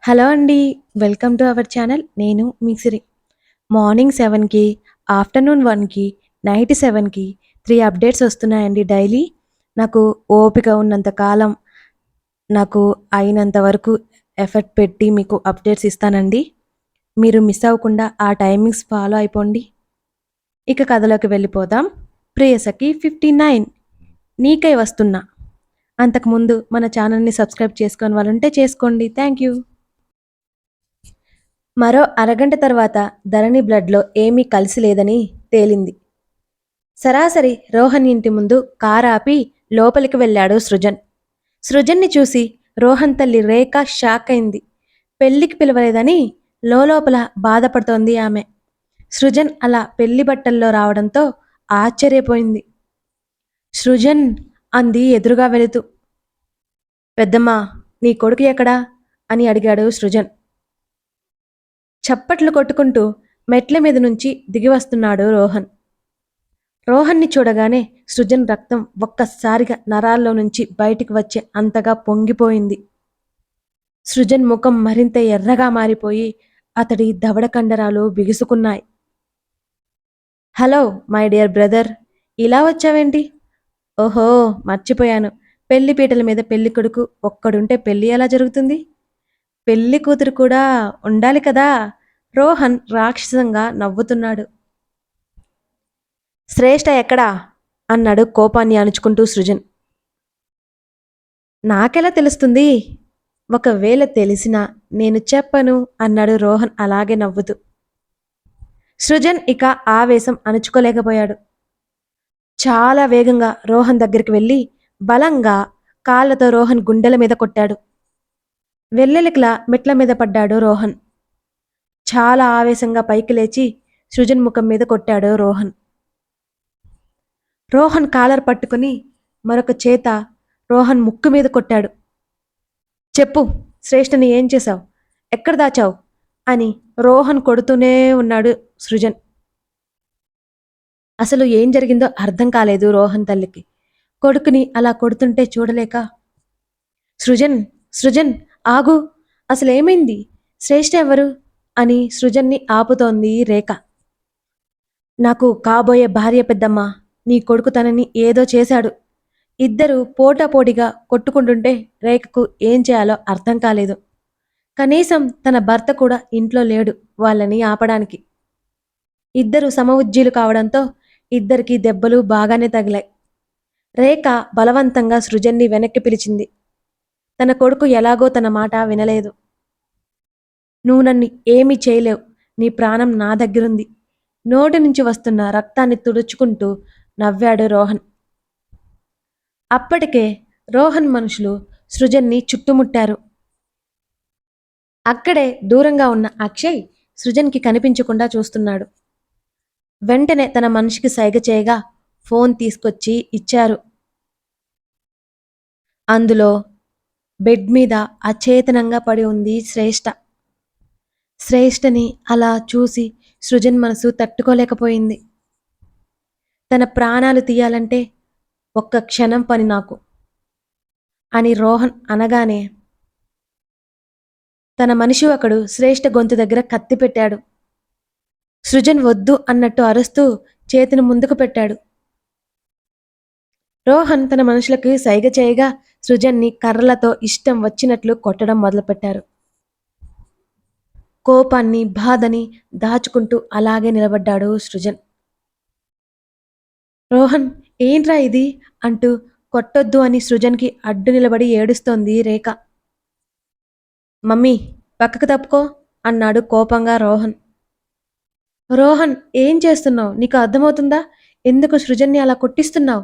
Hello అండి. Welcome to our channel. నేను మీ సిరి. Morning 7కి, afternoon 1కి, నైట్ 7కి 3 అప్డేట్స్ వస్తున్నాయండి డైలీ. నాకు ఓపిక ఉన్నంత కాలం, నాకు అయినంత వరకు ఎఫర్ట్ పెట్టి మీకు అప్డేట్స్ ఇస్తానండి. మీరు మిస్ అవ్వకుండా ఆ టైమింగ్స్ ఫాలో అయిపోండి. ఇక కథలోకి వెళ్ళిపోదాం. ప్రేయసకి 59 నీకై వస్తున్నా. అంతకుముందు మన ఛానల్‌ని సబ్స్క్రైబ్ చేసుకోని వాళ్ళుంటే చేసుకోండి. Thank you. మరో అరగంట తర్వాత ధరణి బ్లడ్లో ఏమీ కలిసి లేదని తేలింది. సరాసరి రోహన్ ఇంటి ముందు కారాపి లోపలికి వెళ్ళాడు సృజన్. సృజన్ని చూసి రోహన్ తల్లి రేఖ షాక్ అయింది. పెళ్లికి పిలవలేదని లోపల బాధపడుతోంది ఆమె. సృజన్ అలా పెళ్లి బట్టల్లో రావడంతో ఆశ్చర్యపోయింది. సృజన్ అంది ఎదురుగా వెళుతూ. పెద్దమ్మా, నీ కొడుకు ఎక్కడా అని అడిగాడు సృజన్. చప్పట్లు కొట్టుకుంటూ మెట్ల మీద నుంచి దిగివస్తున్నాడు రోహన్. రోహన్ని చూడగానే సృజన్ రక్తం ఒక్కసారిగా నరాల్లో నుంచి బయటికి వచ్చే అంతగా పొంగిపోయింది. సృజన్ ముఖం మరింత ఎర్రగా మారిపోయి అతడి దవడ కండరాలు బిగుసుకున్నాయి. హలో మై డియర్ బ్రదర్, ఇలా వచ్చావేంటి? ఓహో, మర్చిపోయాను. పెళ్లి పీటల మీద పెళ్లి కొడుకు ఒక్కడుంటే పెళ్లి ఎలా జరుగుతుంది? పెళ్లి కూతురు కూడా ఉండాలి కదా. రోహన్ రాక్షసంగా నవ్వుతున్నాడు. శ్రేష్ఠ ఎక్కడా అన్నాడు కోపాన్ని అణుచుకుంటూ సృజన్. నాకెలా తెలుస్తుంది? ఒకవేళ తెలిసినా నేను చెప్పను అన్నాడు రోహన్ అలాగే నవ్వుతూ. సృజన్ ఇక ఆవేశం అణుచుకోలేకపోయాడు. చాలా వేగంగా రోహన్ దగ్గరికి వెళ్ళి బలంగా కాళ్లతో రోహన్ గుండెల మీద కొట్టాడు. వెల్లెలికలా మెట్ల మీద పడ్డాడు రోహన్. చాలా ఆవేశంగా పైకి లేచి సృజన్ ముఖం మీద కొట్టాడు రోహన్. రోహన్ కాలర్ పట్టుకుని మరొక చేత రోహన్ ముక్కు మీద కొట్టాడు. చెప్పు, శ్రేష్ఠని ఏం చేశావు? ఎక్కడ దాచావు? అని రోహన్ కొడుతూనే ఉన్నాడు సృజన్. అసలు ఏం జరిగిందో అర్థం కాలేదు రోహన్ తల్లికి. కొడుకుని అలా కొడుతుంటే చూడలేక, సృజన్ సృజన్ ఆగు, అసలేమైంది? శ్రేష్ఠ ఎవరు అని సృజన్ని ఆపుతోంది రేఖ. నాకు కాబోయే భార్య పెద్దమ్మ, నీ కొడుకు తనని ఏదో చేశాడు. ఇద్దరు పోటాపోటీగా కొట్టుకుంటుంటే రేఖకు ఏం చేయాలో అర్థం కాలేదు. కనీసం తన భర్త కూడా ఇంట్లో లేడు వాళ్ళని ఆపడానికి. ఇద్దరు సమవుజ్జీలు కావడంతో ఇద్దరికి దెబ్బలు బాగానే తగిలాయి. రేఖ బలవంతంగా సృజన్ని వెనక్కి పిలిచింది. తన కొడుకు ఎలాగో తన మాట వినలేదు. నువ్వు నన్ను ఏమీ చేయలేవు, నీ ప్రాణం నా దగ్గరుంది. నోటి నుంచి వస్తున్న రక్తాన్ని తుడుచుకుంటూ నవ్వాడు రోహన్. అప్పటికే రోహన్ మనుషులు సృజన్ని చుట్టుముట్టారు. అక్కడే దూరంగా ఉన్న అక్షయ్ సృజన్కి కనిపించకుండా చూస్తున్నాడు. వెంటనే తన మనిషికి సైగ చేయగా ఫోన్ తీసుకొచ్చి ఇచ్చారు. అందులో బెడ్ మీద అచేతనంగా పడి ఉంది శ్రేష్ఠ. శ్రేష్ఠని అలా చూసి సృజన్ మనసు తట్టుకోలేకపోయింది. తన ప్రాణాలు తీయాలంటే ఒక్క క్షణం పని నాకు అని రోహన్ అనగానే తన మనిషి ఒకడు శ్రేష్ఠ గొంతు దగ్గర కత్తి పెట్టాడు. సృజన్ వద్దు అన్నట్టు అరుస్తూ చేతిని ముందుకు పెట్టాడు. రోహన్ తన మనుషులకి సైగ చేయగా సృజన్ని కర్రలతో ఇష్టం వచ్చినట్లు కొట్టడం మొదలుపెట్టారు. కోపాన్ని బాధని దాచుకుంటూ అలాగే నిలబడ్డాడు సృజన్. రోహన్, ఏంట్రా ఇది అంటూ కొట్టొద్దు అని సృజన్కి అడ్డు నిలబడి ఏడుస్తోంది రేఖ. మమ్మీ, పక్కకు తప్పుకో అన్నాడు కోపంగా రోహన్. రోహన్, ఏం చేస్తున్నావు? నీకు అర్థమవుతుందా? ఎందుకు సృజన్ని అలా కొట్టిస్తున్నావు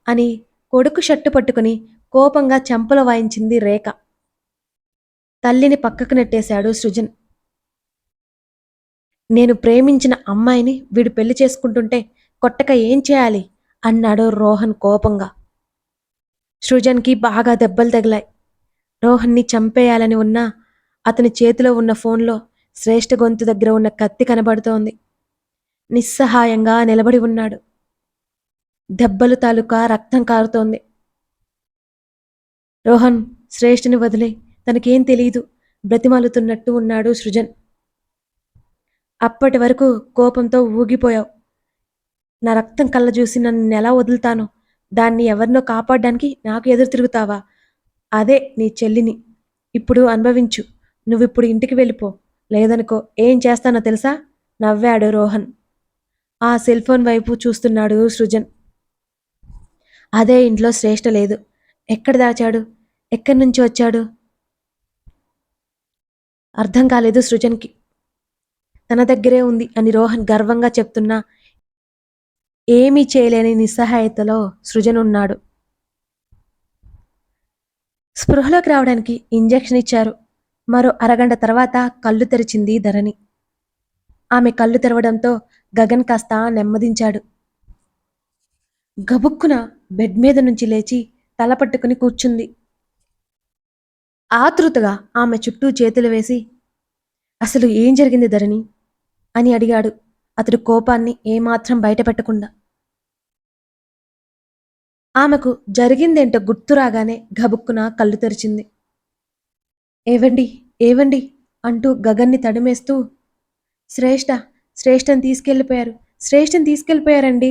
అని కొడుకు షట్టు పట్టుకుని కోపంగా చెంపలు వాయించింది రేఖ. తల్లిని పక్కకు నెట్టేశాడు సృజన్. నేను ప్రేమించిన అమ్మాయిని వీడు పెళ్లి చేసుకుంటుంటే కొట్టక ఏం చేయాలి అన్నాడు రోహన్ కోపంగా. సృజన్కి బాగా దెబ్బలు తగిలాయి. రోహన్ని చంపేయాలని ఉన్నా అతని చేతిలో ఉన్న ఫోన్లో శ్రేష్ఠ గొంతు దగ్గర ఉన్న కత్తి కనబడుతోంది. నిస్సహాయంగా నిలబడి ఉన్నాడు. దెబ్బలు తాలూకా రక్తం కారుతోంది. రోహన్, శ్రేష్ఠని వదిలే, తనకేం తెలీదు. బ్రతిమాలుతున్నట్టు ఉన్నాడు సృజన్. అప్పటి వరకు కోపంతో ఊగిపోయావు. నా రక్తం కళ్ళ చూసి నన్నెలా వదులుతాను? దాన్ని ఎవరినో కాపాడ్డానికి నాకు ఎదురు తిరుగుతావా? అదే నీ చెల్లిని. ఇప్పుడు అనుభవించు. నువ్విప్పుడు ఇంటికి వెళ్ళిపో. లేదనుకో ఏం చేస్తానో తెలుసా? నవ్వాడు రోహన్. ఆ సెల్ ఫోన్ వైపు చూస్తున్నాడు సృజన్. అదే ఇంట్లో శ్రేష్ఠ లేదు. ఎక్కడ దాచాడు? ఎక్కడి నుంచి వచ్చాడు? అర్థం కాలేదు సృజన్కి. తన దగ్గరే ఉంది అని రోహన్ గర్వంగా చెప్తున్నా ఏమీ చేయలేని నిస్సహాయతలో సృజన్ ఉన్నాడు. స్పృహలోకి రావడానికి ఇంజెక్షన్ ఇచ్చారు. మరో అరగంట తర్వాత కళ్ళు తెరిచింది ధరణి. ఆమె కళ్ళు తెరవడంతో గగన్ కాస్త నెమ్మదించాడు. గబుక్కున బెడ్ మీద నుంచి లేచి తల పట్టుకుని కూర్చుంది. ఆతృతగా ఆమె చుట్టూ చేతులు వేసి, అసలు ఏం జరిగింది ధరణి అని అడిగాడు అతడు కోపాన్ని ఏమాత్రం బయటపెట్టకుండా. ఆమెకు జరిగిందేంటో గుర్తురాగానే గబుక్కున కళ్ళు తెరిచింది. ఏవండి ఏవండి అంటూ గగన్ని తడిమేస్తూ, శ్రేష్ఠ శ్రేష్ఠని తీసుకెళ్ళిపోయారు, శ్రేష్ఠని తీసుకెళ్ళిపోయారండి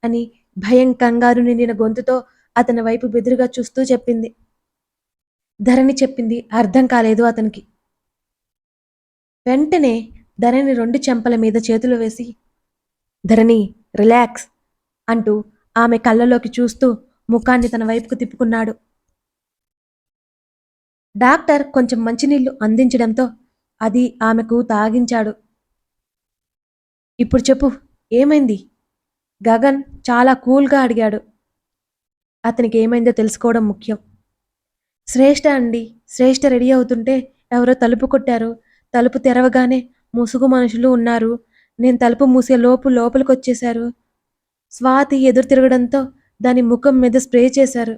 అని భయం కంగారు నిండిన గొంతుతో అతని వైపు బెదురుగా చూస్తూ చెప్పింది. ధరణి చెప్పింది అర్థం కాలేదు అతనికి. వెంటనే ధరణి 2 చెంపల మీద చేతులు వేసి, ధరణి రిలాక్స్ అంటూ ఆమె కళ్ళలోకి చూస్తూ ముఖాన్ని తన వైపుకు తిప్పుకున్నాడు. డాక్టర్ కొంచెం మంచినీళ్లు అందించడంతో అది ఆమెకు తాగించాడు. ఇప్పుడు చెప్పు, ఏమైంది? గగన్ చాలా కూల్గా అడిగాడు. అతనికి ఏమైందో తెలుసుకోవడం ముఖ్యం. శ్రేష్ఠ అండి, శ్రేష్ఠ రెడీ అవుతుంటే ఎవరో తలుపు కొట్టారు. తలుపు తెరవగానే ముసుగు మనుషులు ఉన్నారు. నేను తలుపు మూసే లోపు లోపలికొచ్చేశారు. స్వాతి ఎదురు తిరగడంతో దాని ముఖం మీద స్ప్రే చేశారు.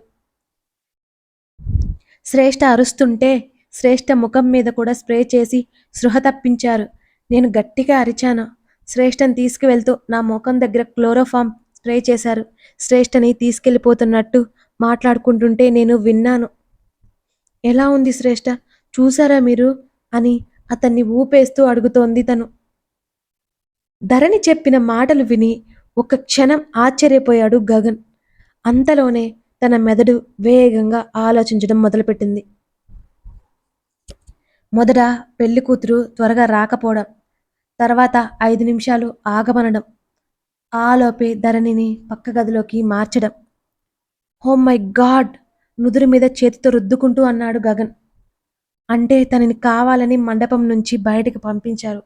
శ్రేష్ఠ అరుస్తుంటే శ్రేష్ఠ ముఖం మీద కూడా స్ప్రే చేసి స్పృహ తప్పించారు. నేను గట్టిగా అరిచాను. శ్రేష్ఠని తీసుకువెళ్తూ నా ముఖం దగ్గర క్లోరోఫామ్ స్ప్రే చేశారు. శ్రేష్ఠని తీసుకెళ్ళిపోతున్నట్టు మాట్లాడుకుంటుంటే నేను విన్నాను. ఎలా ఉంది శ్రేష్ఠ, చూసారా మీరు అని అతన్ని ఊపేస్తూ అడుగుతోంది తను. ధరణి చెప్పిన మాటలు విని ఒక క్షణం ఆశ్చర్యపోయాడు గగన్. అంతలోనే తన మెదడు వేగంగా ఆలోచించడం మొదలుపెట్టింది. మొదట పెళ్లి కూతురు త్వరగా రాకపోవడం, తర్వాత 5 నిమిషాలు ఆగమనడం, ఆలోపే ధరణిని పక్క గదిలోకి మార్చడం. Oh my God! నుదురు మీద చేతితో రుద్దుకుంటూ అన్నాడు గగన్. అంటే తనని కావాలని మండపం నుంచి బయటకు పంపించారు.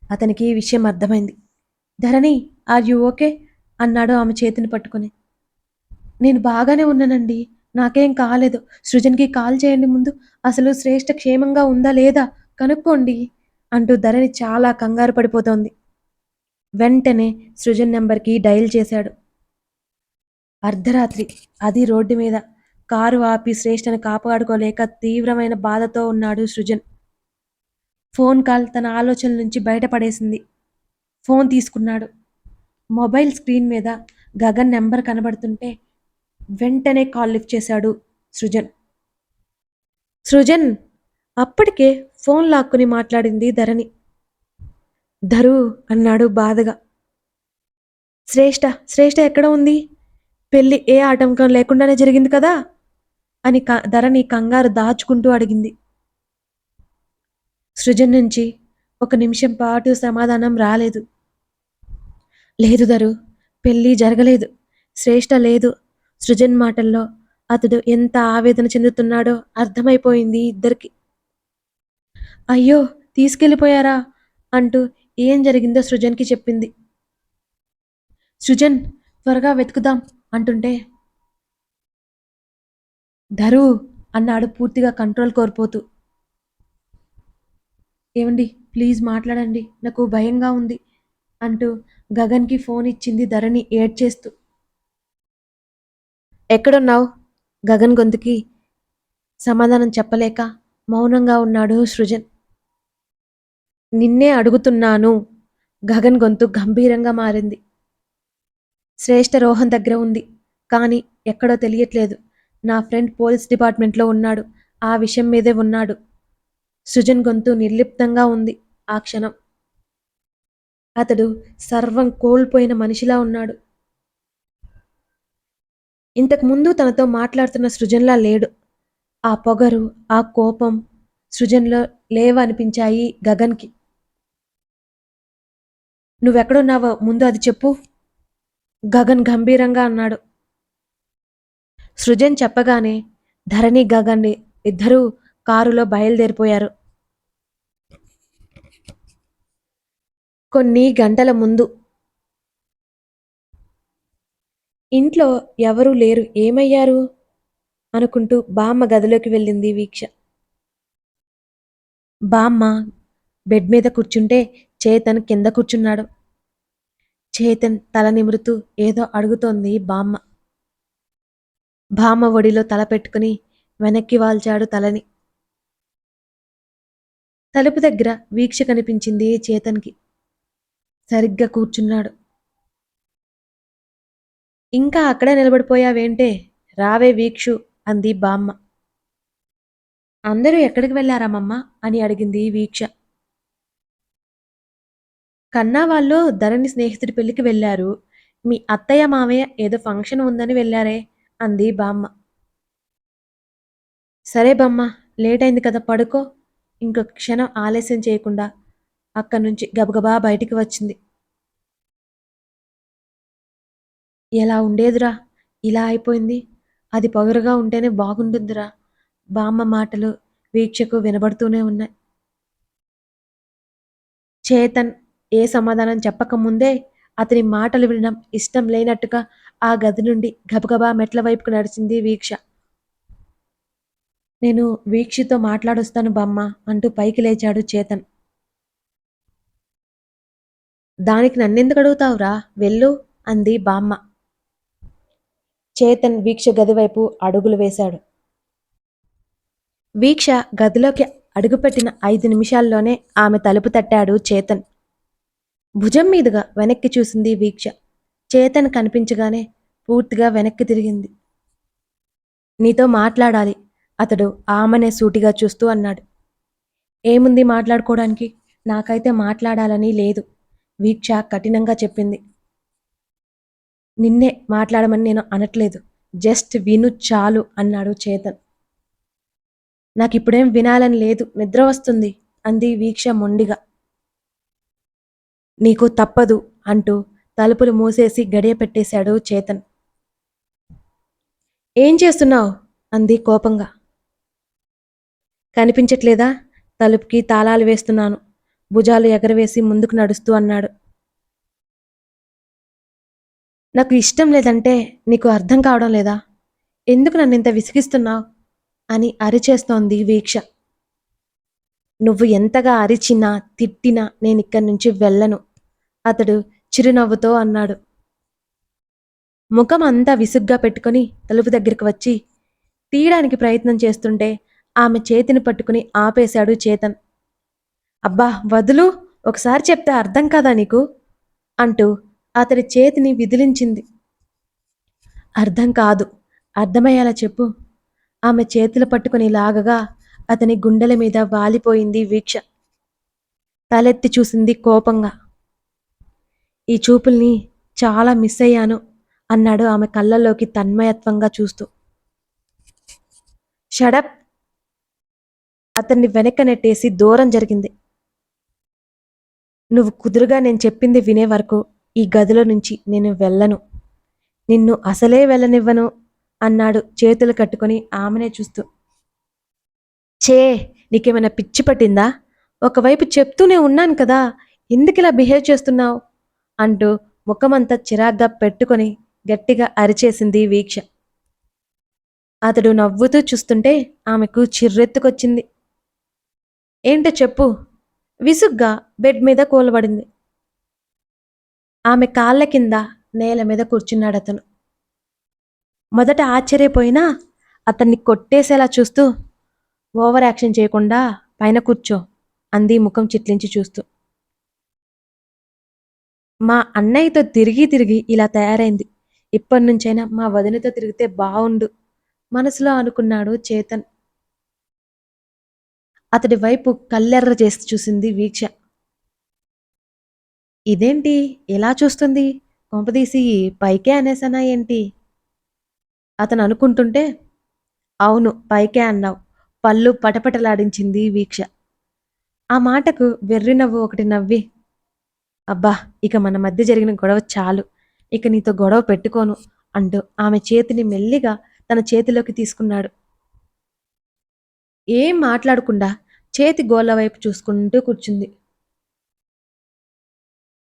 అతనికి ఈ విషయం అర్థమైంది. ధరణి, ఆర్ యు ఓకే అన్నాడు ఆమె చేతిని పట్టుకుని. నేను బాగానే ఉన్నానండి, నాకేం కాలేదు. సృజన్కి కాల్ చేయండి ముందు. అసలు శ్రేష్ఠ క్షేమంగా ఉందా లేదా కనుక్కోండి అంటూ ధరణి చాలా కంగారు పడిపోతోంది. వెంటనే సృజన్ నెంబర్కి డయల్ చేశాడు. అర్ధరాత్రి, అది రోడ్డు మీద. కారు ఆపి శ్రేష్ఠని కాపాడుకోలేక తీవ్రమైన బాధతో ఉన్నాడు సృజన్. ఫోన్ కాల్ తన ఆలోచనల నుంచి బయటపడేసింది. ఫోన్ తీసుకున్నాడు. మొబైల్ స్క్రీన్ మీద గగన్ నెంబర్ కనబడుతుంటే వెంటనే కాల్ లిఫ్ట్ చేశాడు సృజన్. సృజన్! అప్పటికే ఫోన్ లాక్కుని మాట్లాడింది ధరణి. ధరు అన్నాడు బాధగా. శ్రేష్ఠ శ్రేష్ఠ ఎక్కడ ఉంది? పెళ్ళి ఏ ఆటంకం లేకుండానే జరిగింది కదా అని ధరణి కంగారు దాచుకుంటూ అడిగింది. సృజన్ నుంచి 1 నిమిషం పాటు సమాధానం రాలేదు. లేదు ధరు, పెళ్ళి జరగలేదు. శ్రేష్ఠ లేదు. సృజన్ మాటల్లో అతడు ఎంత ఆవేదన చెందుతున్నాడో అర్థమైపోయింది ఇద్దరికి. అయ్యో, తీసుకెళ్ళిపోయారా అంటూ ఏం జరిగిందో సృజన్కి చెప్పింది. సృజన్, త్వరగా వెతుకుదాం అంటుంటే ధరు అన్నాడు పూర్తిగా కంట్రోల్ కోల్పోతూ. ఏమండి, ప్లీజ్ మాట్లాడండి, నాకు భయంగా ఉంది అంటూ గగన్కి ఫోన్ ఇచ్చింది ధరణి ఏడ్చేస్తూ. ఎక్కడున్నావు? గగన్ గొంతుకి సమాధానం చెప్పలేక మౌనంగా ఉన్నాడు సృజన్. నిన్నే అడుగుతున్నాను. గగన్ గొంతు గంభీరంగా మారింది. శ్రేష్ఠ రోహన్ దగ్గర ఉంది, కానీ ఎక్కడో తెలియట్లేదు. నా ఫ్రెండ్ పోలీస్ డిపార్ట్మెంట్లో ఉన్నాడు. ఆ విషయం మీదే ఉన్నాడు. సృజన్ గొంతు నిర్లిప్తంగా ఉంది. ఆ క్షణం అతడు సర్వం కోల్పోయిన మనిషిలా ఉన్నాడు. ఇంతకు ముందు తనతో మాట్లాడుతున్న సృజన్‌లా లేడు. ఆ పొగరు, ఆ కోపం సృజన్‌లో లేవనిపించాయి గగన్‌కి. "నువ్వెక్కడున్నావో ముందు అది చెప్పు" గగన్ గంభీరంగా అన్నాడు. సృజన్ చెప్పగానే ధరణి, గగన్ ఇద్దరూ కారులో బయలుదేరిపోయారు. కొన్ని గంటల ముందు ఇంట్లో ఎవరూ లేరు. ఏమయ్యారు అనుకుంటూ బామ్మ గదిలోకి వెళ్ళింది వీక్ష. బామ్మ బెడ్ మీద కూర్చుంటే చేతన్ కింద కూర్చున్నాడు. చేతన్ తల నిమురుతూ ఏదో అడుగుతోంది బామ్మ. బామ్మ ఒడిలో తల పెట్టుకుని వెనక్కి వాల్చాడు తలని. తలుపు దగ్గర వీక్ష కనిపించింది చేతన్‌కి. సరిగ్గా కూర్చున్నాడు. ఇంకా అక్కడే నిలబడిపోయావేంటే? రావే వీక్షు అంది బామ్మ. అందరూ ఎక్కడికి వెళ్ళారమ్మమ్మ అని అడిగింది వీక్ష. కన్నా వాళ్ళు ధరణి స్నేహితుడి పెళ్లికి వెళ్ళారు. మీ అత్తయ్య మావయ్య ఏదో ఫంక్షన్ ఉందని వెళ్ళారే అంది బామ్మ. సరే బామ్మ, లేట్ అయింది కదా పడుకో. ఇంకొక క్షణం ఆలస్యం చేయకుండా అక్కడి నుంచి గబగబా బయటికి వచ్చింది. ఎలా ఉండేదిరా, ఇలా అయిపోయింది. అది పొగరుగా ఉంటేనే బాగుంటుందిరా. బామ్మ మాటలు వీక్షకు వినబడుతూనే ఉన్నాయి. చేతన్ ఏ సమాధానం చెప్పకముందే అతని మాటలు వినడం ఇష్టం లేనట్టుగా ఆ గది నుండి గబగబా మెట్ల వైపుకు నడిచింది వీక్ష. నేను వీక్షితో మాట్లాడొస్తాను బామ్మ అంటూ పైకి లేచాడు చేతన్. దానికి నన్నెందుకు అడుగుతావురా, వెళ్ళు అంది బామ్మ. చేతన్ వీక్ష గదివైపు అడుగులు వేశాడు. వీక్ష గదిలోకి అడుగుపెట్టిన 5 నిమిషాల్లోనే ఆమె తలుపు తట్టాడు చేతన్. భుజం మీదుగా వెనక్కి చూసింది వీక్ష. చేతన్ కనిపించగానే పూర్తిగా వెనక్కి తిరిగింది. నీతో మాట్లాడాలి అతడు ఆమెనే సూటిగా చూస్తూ అన్నాడు. ఏముంది మాట్లాడుకోవడానికి? నాకైతే మాట్లాడాలని లేదు వీక్ష కఠినంగా చెప్పింది. నిన్నే మాట్లాడమని నేను అనట్లేదు. జస్ట్ విను చాలు అన్నాడు చేతన్. నాకిప్పుడేం వినాలని లేదు, నిద్ర వస్తుంది అంది వీక్ష మొండిగా. నీకు తప్పదు అంటూ తలుపులు మూసేసి గడియ పెట్టేశాడు చేతన్. ఏం చేస్తున్నావు అంది కోపంగా. కనిపించట్లేదా? తలుపుకి తాళాలు వేస్తున్నాను భుజాలు ఎగరవేసి ముందుకు నడుస్తూ అన్నాడు. నాకు ఇష్టం లేదంటే నీకు అర్థం కావడం లేదా? ఎందుకు నన్ను ఇంత విసిగిస్తున్నావు అని అరిచేస్తోంది వీక్ష. నువ్వు ఎంతగా అరిచినా తిట్టినా నేనిక్కడి నుంచి వెళ్ళను అతడు చిరునవ్వుతో అన్నాడు. ముఖం అంతా విసుగ్గా పెట్టుకుని తలుపు దగ్గరికి వచ్చి తీయడానికి ప్రయత్నం చేస్తుంటే ఆమె చేతిని పట్టుకుని ఆపేశాడు చేతన్. అబ్బా వదులు, ఒకసారి చెప్తే అర్థం కాదా నీకు అంటూ అతడి చేతిని విదిలించింది. అర్థం కాదు, అర్థమయ్యేలా చెప్పు. ఆమె చేతులు పట్టుకుని లాగగా అతని గుండెల మీద వాలిపోయింది వీక్ష. తలెత్తి చూసింది కోపంగా. ఈ చూపుల్ని చాలా మిస్ అయ్యాను అన్నాడు ఆమె కళ్ళల్లోకి తన్మయత్వంగా చూస్తూ. షడప్ అతన్ని వెనక్కి నెట్టేసి దూరం జరిగింది. నువ్వు కుదురుగా నేను చెప్పింది వినే వరకు ఈ గదిలో నుంచి నేను వెళ్ళను. నిన్ను అసలే వెళ్ళనివ్వను అన్నాడు చేతులు కట్టుకుని ఆమెనే చూస్తూ. చే, నీకేమైనా పిచ్చి పట్టిందా? ఒకవైపు చెప్తూనే ఉన్నాను కదా, ఎందుకిలా బిహేవ్ చేస్తున్నావు అంటూ ముఖమంతా చిరాగ్గా పెట్టుకొని గట్టిగా అరిచేసింది వీక్ష. అతడు నవ్వుతూ చూస్తుంటే ఆమెకు చిర్రెత్తుకొచ్చింది. ఏంటో చెప్పు విసుగ్గా బెడ్ మీద కూలబడింది. ఆమె కాళ్ళ కింద నేల మీద కూర్చున్నాడతను. మొదట ఆశ్చర్యపోయినా అతన్ని కొట్టేసేలా చూస్తూ ఓవర్ యాక్షన్ చేయకుండా పైన కూర్చో అంది ముఖం చిట్లించి చూస్తూ. మా అన్నయ్యతో తిరిగి తిరిగి ఇలా తయారైంది. ఇప్పటినుంచైనా మా వదినతో తిరిగితే బావుండు మనసులో అనుకున్నాడు చేతన్. అతడి వైపు కళ్ళెర్ర చేసి చూసింది వీక్ష. ఇదేంటి ఎలా చూస్తుంది? కొంపదీసి పైకే అనేసానా ఏంటి? అతను అనుకుంటుంటే, అవును పైకే అన్నావు. పళ్ళు పటపటలాడించింది వీక్ష. ఆ మాటకు వెర్రి నవ్వు ఒకటి నవ్వి, అబ్బా ఇక మన మధ్య జరిగిన గొడవ చాలు. ఇక నీతో గొడవ పెట్టుకోను అంటూ ఆమె చేతిని మెల్లిగా తన చేతిలోకి తీసుకున్నాడు. ఏం మాట్లాడకుండా చేతి గోళ్ళ వైపు చూసుకుంటూ కూర్చుంది.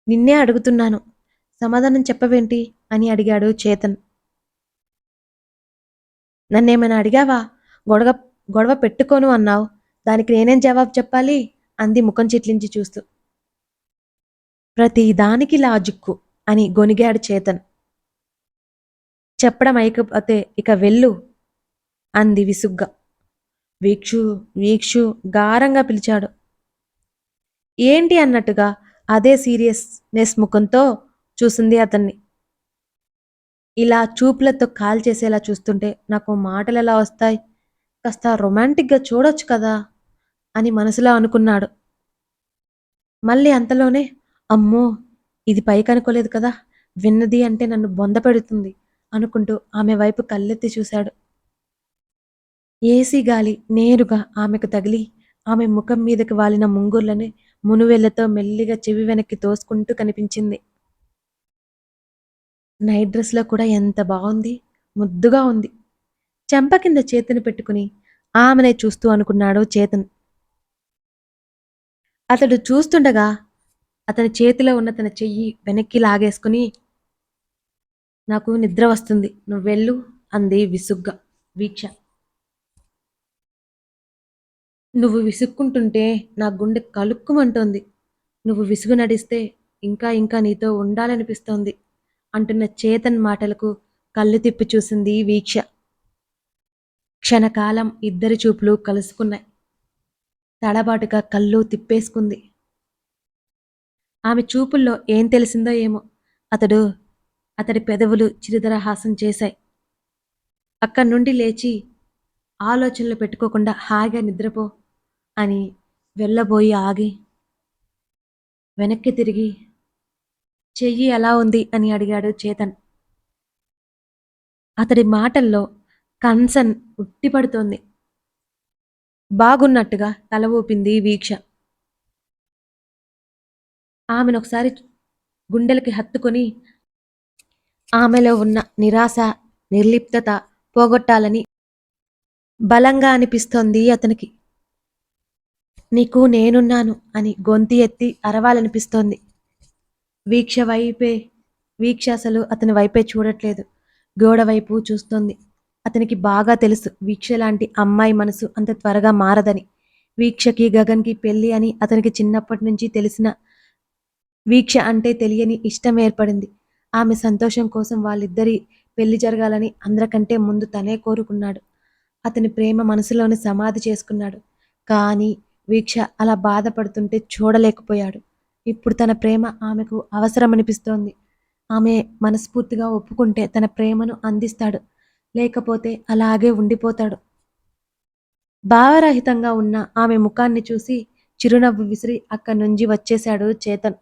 నిన్నే అడుగుతున్నాను. సమాధానం చెప్పవేంటి? అని అడిగాడు చేతన్. నన్నేమైనా అడిగావా? గొడవ గొడవ పెట్టుకోను అన్నావు. దానికి నేనేం జవాబు చెప్పాలి? అంది ముఖం చిట్లించి చూస్తూ. ప్రతి దానికి లాజిక్కు అని గొనిగాడు చేతన్. చెప్పడం అయికపోతే ఇక వెళ్ళు అంది విసుగ్గా. వీక్షు వీక్షు గారంగా పిలిచాడు. ఏంటి అన్నట్టుగా అదే సీరియస్నెస్ ముఖంతో చూసింది అతన్ని. ఇలా చూపులతో కాల్చేసేలా చూస్తుంటే నాకు మాటలెలా వస్తాయి? కాస్త రొమాంటిక్‌గా చూడొచ్చు కదా! అని మనసులో అనుకున్నాడు. మళ్ళీ అంతలోనే అమ్మో! ఇది పైకనుకోలేదు కదా! విన్నది అంటే నన్ను బొందపెడుతుంది అనుకుంటూ ఆమె వైపు కళ్ళెత్తి చూశాడు. ఏసీ గాలి నేరుగా ఆమెకు తగిలి ఆమె ముఖం మీదకి వాలిన ముంగుర్లని మునువెళ్ళతో మెల్లిగా చెవి వెనక్కి తోసుకుంటూ కనిపించింది. నైట్ డ్రెస్‌లో కూడా ఎంత బావుంది! ముద్దుగా ఉంది. చెంప కింద చేతిని పెట్టుకుని ఆమెనే చూస్తూ అనుకున్నాడు చేతన్. అతడు చూస్తుండగా అతని చేతిలో ఉన్న తన చెయ్యి వెనక్కి లాగేసుకుని, నాకు నిద్ర వస్తుంది. నువ్వెళ్ళు అంది విసుగ్గా వీక్ష. నువ్వు విసుక్కుంటుంటే నా గుండె కలుక్కుమంటోంది. నువ్వు విసుగు నడిస్తే ఇంకా ఇంకా నీతో ఉండాలనిపిస్తోంది అంటున్న చేతన్ మాటలకు కళ్ళు తిప్పి చూసింది వీక్ష. క్షణకాలం ఇద్దరి చూపులు కలుసుకున్నాయి. తడబాటుగా కళ్ళు తిప్పేసుకుంది. ఆమె చూపుల్లో ఏం తెలిసిందో ఏమో అతడి పెదవులు చిరుదరహాసం చేశాయి. అక్కడి నుండి లేచి ఆలోచనలు పెట్టుకోకుండా హాయిగా నిద్రపో అని వెళ్ళబోయి ఆగి వెనక్కి తిరిగి చెయ్యి ఎలా ఉంది అని అడిగాడు చేతన్. అతడి మాటల్లో కన్సర్న్ ఉట్టిపడుతోంది. బాగున్నట్టుగా తల ఊపింది వీక్ష. ఆమెనొకసారి గుండెలకి హత్తుకొని ఆమెలో ఉన్న నిరాశ, నిర్లిప్తత పోగొట్టాలని బలంగా అనిపిస్తోంది అతనికి. నీకు నేనున్నాను అని గొంతు ఎత్తి అరవాలనిపిస్తోంది. వీక్ష వైపే వీక్ష అసలు అతని వైపే చూడట్లేదు. గోడ వైపు చూస్తోంది. అతనికి బాగా తెలుసు వీక్ష లాంటి అమ్మాయి మనసు అంత త్వరగా మారదని. వీక్షకి గగన్‌కి పెళ్లి అని అతనికి చిన్నప్పటి నుంచి తెలిసిన వీక్ష అంటే తెలియని ఇష్టం ఏర్పడింది. ఆమె సంతోషం కోసం వాళ్ళిద్దరి పెళ్లి జరగాలని అందరికంటే ముందు తనే కోరుకున్నాడు. అతని ప్రేమ మనసులోనే సమాధి చేసుకున్నాడు. కానీ వీక్ష అలా బాధపడుతుంటే చూడలేకపోయాడు. ఇప్పుడు తన ప్రేమ ఆమెకు అవసరమనిపిస్తోంది. ఆమె మనస్ఫూర్తిగా ఒప్పుకుంటే తన ప్రేమను అందిస్తాడు. లేకపోతే అలాగే ఉండిపోతాడు. భావరహితంగా ఉన్న ఆమె ముఖాన్ని చూసి చిరునవ్వు విసిరి అక్కడి నుంచి వచ్చేశాడు చేతన్.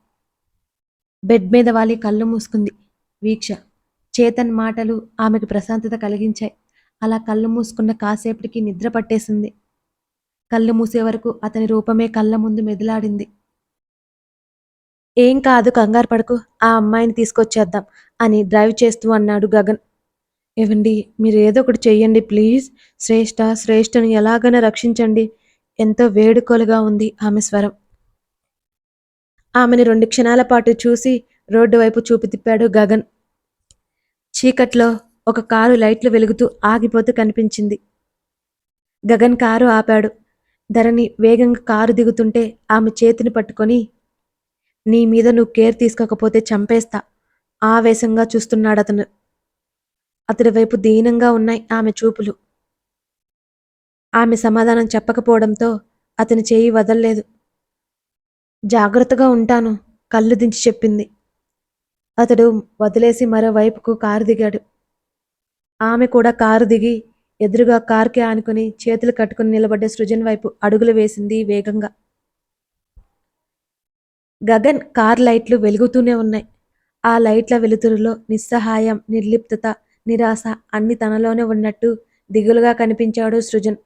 బెడ్ మీద వాలి కళ్ళు మూసుకుంది వీక్ష. చేతన్ మాటలు ఆమెకు ప్రశాంతత కలిగించాయి. అలా కళ్ళు మూసుకున్న కాసేపటికి నిద్ర పట్టేసింది. కళ్ళు మూసే వరకు అతని రూపమే కళ్ళ ముందు మెదిలాడింది. ఏం కాదు కంగారు పడకు, ఆ అమ్మాయిని తీసుకొచ్చేద్దాం అని డ్రైవ్ చేస్తూ అన్నాడు గగన్. ఏవండి మీరు ఏదో ఒకటి చెయ్యండి ప్లీజ్. శ్రేష్టను ఎలాగైనా రక్షించండి. ఎంతో వేడుకోలుగా ఉంది ఆమె స్వరం. ఆమెని 2 క్షణాల పాటు చూసి రోడ్డు వైపు చూపు తిప్పాడు గగన్. చీకట్లో ఒక కారు లైట్లు వెలుగుతూ ఆగిపోతూ కనిపించింది. గగన్ కారు ఆపాడు. ధరణి వేగంగా కారు దిగుతుంటే ఆమె చేతిని పట్టుకొని, నీ మీద నువ్వు కేర్ తీసుకోకపోతే చంపేస్తా ఆవేశంగా చూస్తున్నాడతను. అతడి వైపు దీనంగా ఉన్నాయి ఆమె చూపులు. ఆమె సమాధానం చెప్పకపోవడంతో అతని చేయి వదల్లేదు. జాగ్రత్తగా ఉంటాను కళ్ళు దించి చెప్పింది. అతడు వదిలేసి మరోవైపుకు కారు దిగాడు. ఆమె కూడా కారు దిగి ఎదురుగా కార్కి ఆనుకుని చేతులు కట్టుకుని నిలబడ్డ సృజన్ వైపు అడుగులు వేసింది వేగంగా. గగన్ కార్ లైట్లు వెలుగుతూనే ఉన్నాయి. ఆ లైట్ల వెలుతురులో నిస్సహాయం, నిర్లిప్తత, నిరాశ అన్ని తనలోనే ఉన్నట్టు దిగులుగా కనిపించాడు సృజన్.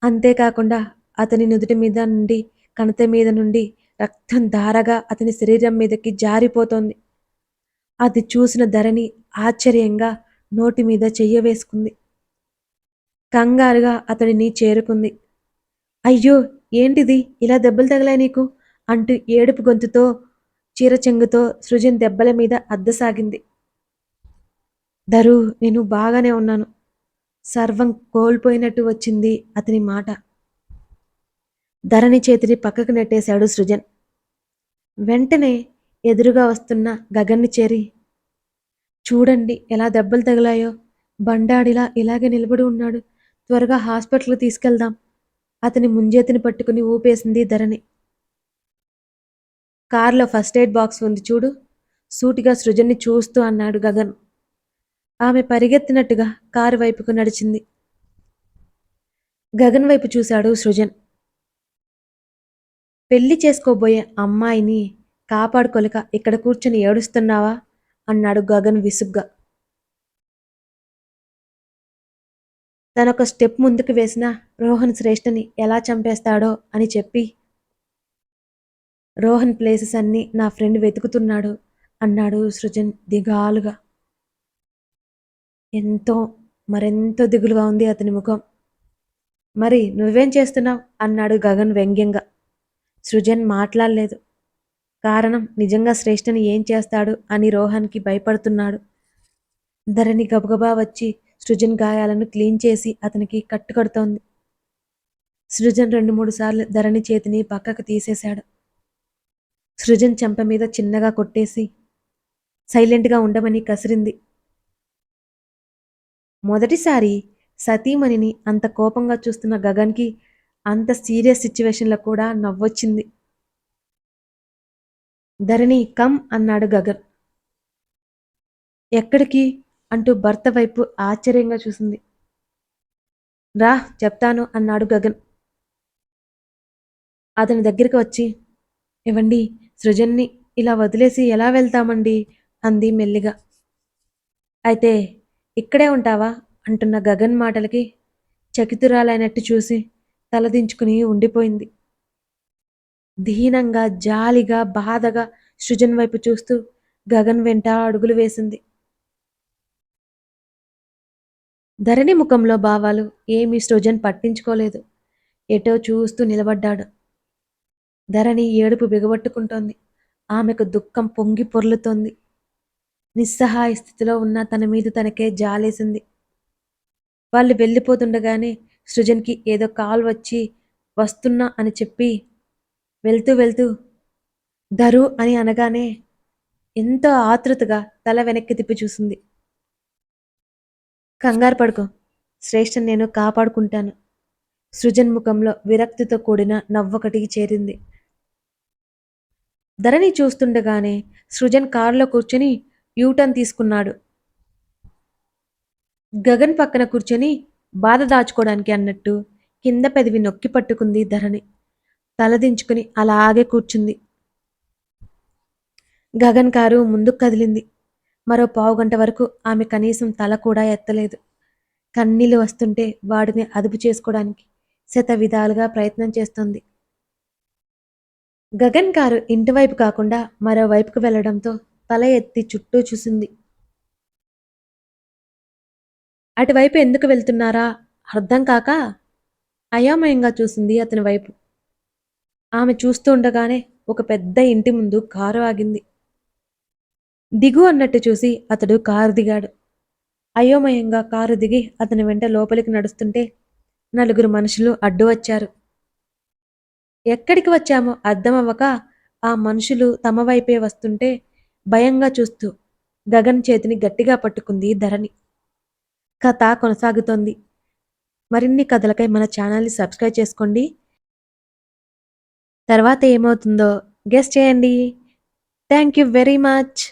అంతేకాకుండా అతని నుదుటి మీద నుండి, కణత మీద నుండి రక్తం ధారగా అతని శరీరం మీదకి జారిపోతోంది. అది చూసిన ధరణి ఆశ్చర్యంగా నోటి మీద చెయ్య వేసుకుంది. కంగారుగా అతడిని చేరుకుంది. అయ్యో, ఏంటిది, ఇలా దెబ్బలు తగిలాయి నీకు అంటూ ఏడుపు గొంతుతో చీరచెంగుతో సృజన్ దెబ్బల మీద అద్దసాగింది. ధరు, నేను బాగానే ఉన్నాను. సర్వం కోల్పోయినట్టు వచ్చింది అతని మాట. ధరణి చేతిని పక్కకు నెట్టేశాడు సృజన్. వెంటనే ఎదురుగా వస్తున్న గగన్ని చేరి, చూడండి ఎలా దెబ్బలు తగిలాయో, బండాడిలా ఇలాగే నిలబడి ఉన్నాడు, త్వరగా హాస్పిటల్కి తీసుకెళ్దాం. అతని ముంజేతిని పట్టుకుని ఊపేసింది ధరణి. కారులో ఫస్ట్ ఎయిడ్ బాక్స్ ఉంది చూడు, సూటిగా సృజన్ని చూస్తూ అన్నాడు గగన్. ఆమె పరిగెత్తినట్టుగా కారు వైపుకు నడిచింది. గగన్ వైపు చూశాడు సృజన్. పెళ్లి చేసుకోబోయే అమ్మాయిని కాపాడుకోలేక ఇక్కడ కూర్చుని ఏడుస్తున్నావా అన్నాడు గగన్ విసుగ్గా. తనొక స్టెప్ ముందుకు వేసిన రోహన్ శ్రేష్ఠని ఎలా చంపేస్తాడో అని చెప్పి, రోహన్ ప్లేసెస్ అన్నీ నా ఫ్రెండ్ వెతుకుతున్నాడు అన్నాడు సృజన్ దిగాలుగా. మరెంతో దిగులుగా ఉంది అతని ముఖం. మరి నువ్వేం చేస్తున్నావు అన్నాడు గగన్ వ్యంగ్యంగా. సృజన్ మాట్లాడలేదు. కారణం, నిజంగా శ్రేష్ఠని ఏం చేస్తాడు అని రోహన్కి భయపడుతున్నాడు. ధరణి గబగబా వచ్చి సృజన్ గాయాలను క్లీన్ చేసి అతనికి కట్టుకడుతోంది. సృజన్ 2-3 సార్లు ధరణి చేతిని పక్కకు తీసేశాడు. సృజన్ చెంప మీద చిన్నగా కొట్టేసి సైలెంట్గా ఉండమని కసిరింది. మొదటిసారి సతీమణిని అంత కోపంగా చూస్తున్న గగన్కి అంత సీరియస్ సిచ్యువేషన్లో కూడా నవ్వొచ్చింది. ధరణి, కమ్ అన్నాడు గగన్. ఎక్కడికి అంటూ భర్త వైపు ఆశ్చర్యంగా చూసింది. రా చెప్తాను అన్నాడు గగన్. అతని దగ్గరికి వచ్చి, ఇవ్వండి, సృజన్ని ఇలా వదిలేసి ఎలా వెళ్తామండి అంది మెల్లిగా. అయితే ఇక్కడే ఉంటావా అంటున్న గగన్ మాటలకి చకితురాలైనట్టు చూసి తలదించుకుని ఉండిపోయింది. దీనంగా, జాలిగా, బాధగా సృజన్ వైపు చూస్తూ గగన్ వెంట అడుగులు వేసింది. ధరణి ముఖంలో భావాలు ఏమీ సృజన్ పట్టించుకోలేదు. ఎటో చూస్తూ నిలబడ్డాడు. ధరణి ఏడుపు బిగబట్టుకుంటోంది. ఆమెకు దుఃఖం పొంగి పొర్లుతోంది. నిస్సహాయ స్థితిలో ఉన్న తన మీద తనకే జాలేసింది. వాళ్ళు వెళ్ళిపోతుండగానే సృజన్కి ఏదో కాల్ వచ్చి వస్తున్నా అని చెప్పి వెళ్తూ వెళ్తూ ధరు అని అనగానే ఎంతో ఆతృతగా తల వెనక్కి తిప్పి చూసింది. కంగారు పడుకో, శ్రేష్ఠని నేను కాపాడుకుంటాను. సృజన్ ముఖంలో విరక్తితో కూడిన నవ్వొకటి చేరింది. ధరణి చూస్తుండగానే సృజన్ కారులో కూర్చొని యూటర్న్ తీసుకున్నాడు. గగన్ పక్కన కూర్చొని బాధ దాచుకోవడానికి అన్నట్టు కింద పెదవి నొక్కి పట్టుకుంది ధరణి. తలదించుకుని అలాగే కూర్చుంది. గగన్ కారు ముందుకు కదిలింది. మరో 1/2 గంట వరకు ఆమె కనీసం తల కూడా ఎత్తలేదు. కన్నీళ్లు వస్తుంటే వాడిని అదుపు చేసుకోవడానికి శత విధాలుగా ప్రయత్నం చేస్తోంది. గగన్ కారు ఇంటివైపు కాకుండా మరోవైపుకు వెళ్లడంతో తల ఎత్తి చుట్టూ చూసింది. అటువైపు ఎందుకు వెళ్తున్నారా అర్థం కాక అయోమయంగా చూసింది అతని వైపు. ఆమె చూస్తూ ఉండగానే ఒక పెద్ద ఇంటి ముందు కారు ఆగింది. దిగు అన్నట్టు చూసి అతడు కారు దిగాడు. అయోమయంగా కారు దిగి అతని వెంట లోపలికి నడుస్తుంటే 4 మనుషులు అడ్డు వచ్చారు. ఎక్కడికి వచ్చామో అర్థమవ్వక ఆ మనుషులు తమ వైపే వస్తుంటే భయంగా చూస్తూ గగన్ చేతిని గట్టిగా పట్టుకుంది ధరణి. కథ కొనసాగుతోంది. మరిన్ని కథలకై మన ఛానల్ని సబ్స్క్రైబ్ చేసుకోండి. తర్వాత ఏమవుతుందో గెస్ చేయండి. Thank you very much.